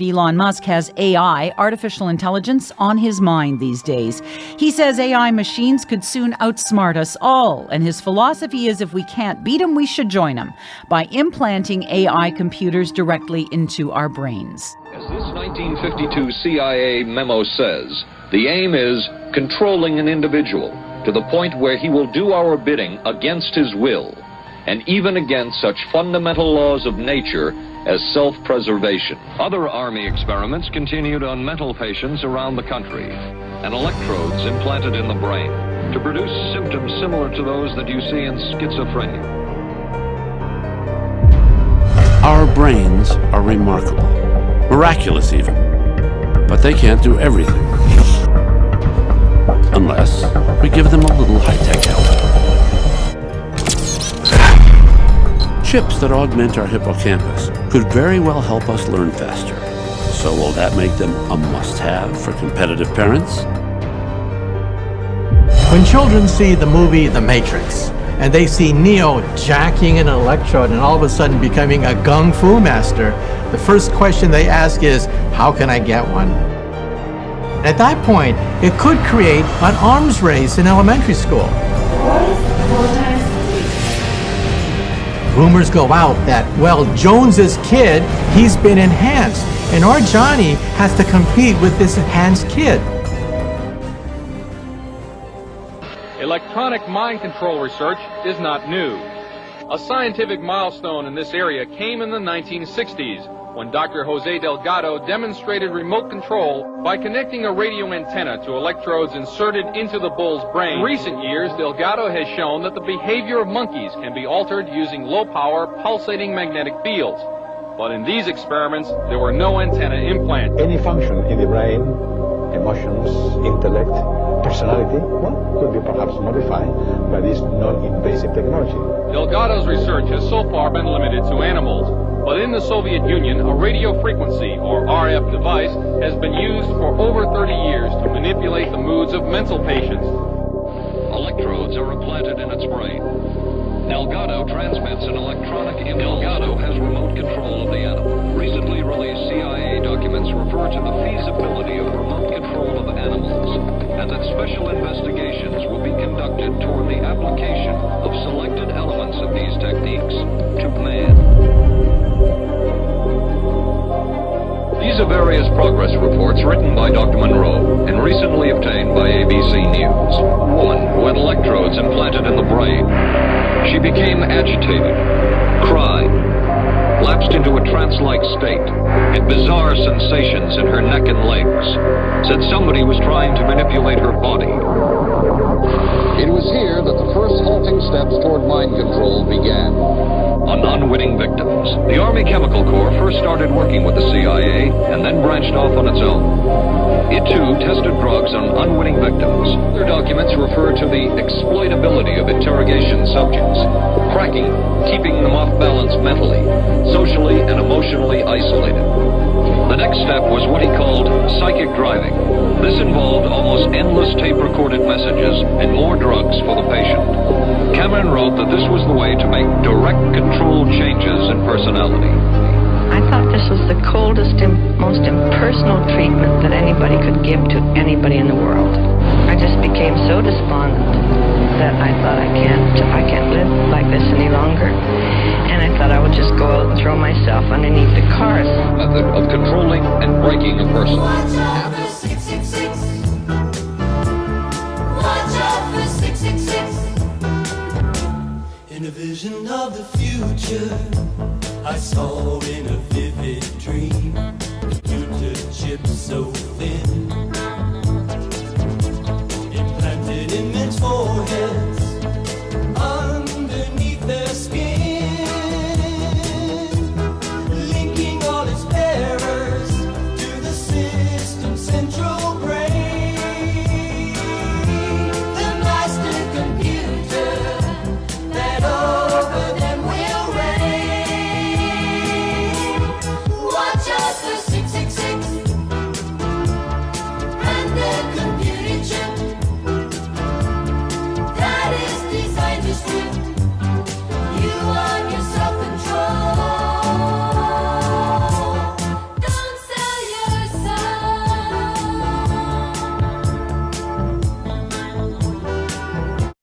Elon Musk has AI, artificial intelligence, on his mind these days. He says AI machines could soon outsmart us all, and his philosophy is if we can't beat them, we should join them by implanting AI computers directly into our brains. As this 1952 CIA memo says, the aim is controlling an individual to the point where he will do our bidding against his will, and even against such fundamental laws of nature as self-preservation. Other Army experiments continued on mental patients around the country, and electrodes implanted in the brain to produce symptoms similar to those that you see in schizophrenia. Our brains are remarkable, miraculous even, but they can't do everything, unless we give them a little high-tech help. Chips that augment our hippocampus could very well help us learn faster. So will that make them a must-have for competitive parents? When children see the movie The Matrix, and they see Neo jacking an electrode and all of a sudden becoming a gung fu master, the first question they ask is, how can I get one? At that point, it could create an arms race in elementary school. What is 4 times 3? Rumors go out that, well, Jones's kid, he's been enhanced, and our Johnny has to compete with this enhanced kid. Electronic mind control research is not new. A scientific milestone in this area came in the 1960s when Dr. Jose Delgado demonstrated remote control by connecting a radio antenna to electrodes inserted into the bull's brain. In recent years, Delgado has shown that the behavior of monkeys can be altered using low-power pulsating magnetic fields. But in these experiments, there were no antenna implants. Any function in the brain, emotions, intellect, personality, well, could be perhaps modified by this non-invasive technology. Delgado's research has so far been limited to animals. But in the Soviet Union, a radio frequency, or RF device, has been used for over 30 years to manipulate the moods of mental patients. Electrodes are implanted in its brain. Delgado transmits an electronic impulse. Delgado has remote control of the animal. Recently released CIA documents refer to the feasibility of remote control of animals, and that special investigations will be conducted toward the application of selected elements of these techniques to man. These are various progress reports written by Dr. Monroe and recently obtained by ABC News. Woman who had electrodes implanted in the brain. She became agitated, cried, lapsed into a trance-like state, had bizarre sensations in her neck and legs, said somebody was trying to manipulate her body. It was here that the first halting steps toward mind control began. On unwitting victims, the Army Chemical Corps first started working with the CIA and then branched off on its own. It too tested drugs on unwitting victims. Their documents refer to the exploitability of interrogation subjects, cracking, keeping them off balance mentally, socially and emotionally isolated. The next step was what he called psychic driving. This involved almost endless tape-recorded messages and more drugs for the patient. Cameron wrote that this was the way to make direct controlled changes in personality. I thought this was the coldest and most impersonal treatment that anybody could give to anybody in the world. I just became so despondent that I thought I can't live like this any longer. And I thought I would just go out and throw myself underneath the cars. Method of controlling and breaking a person. Watch out for 666. Watch out for 666. In a vision of the future, I saw in a vivid dream computer chips so thin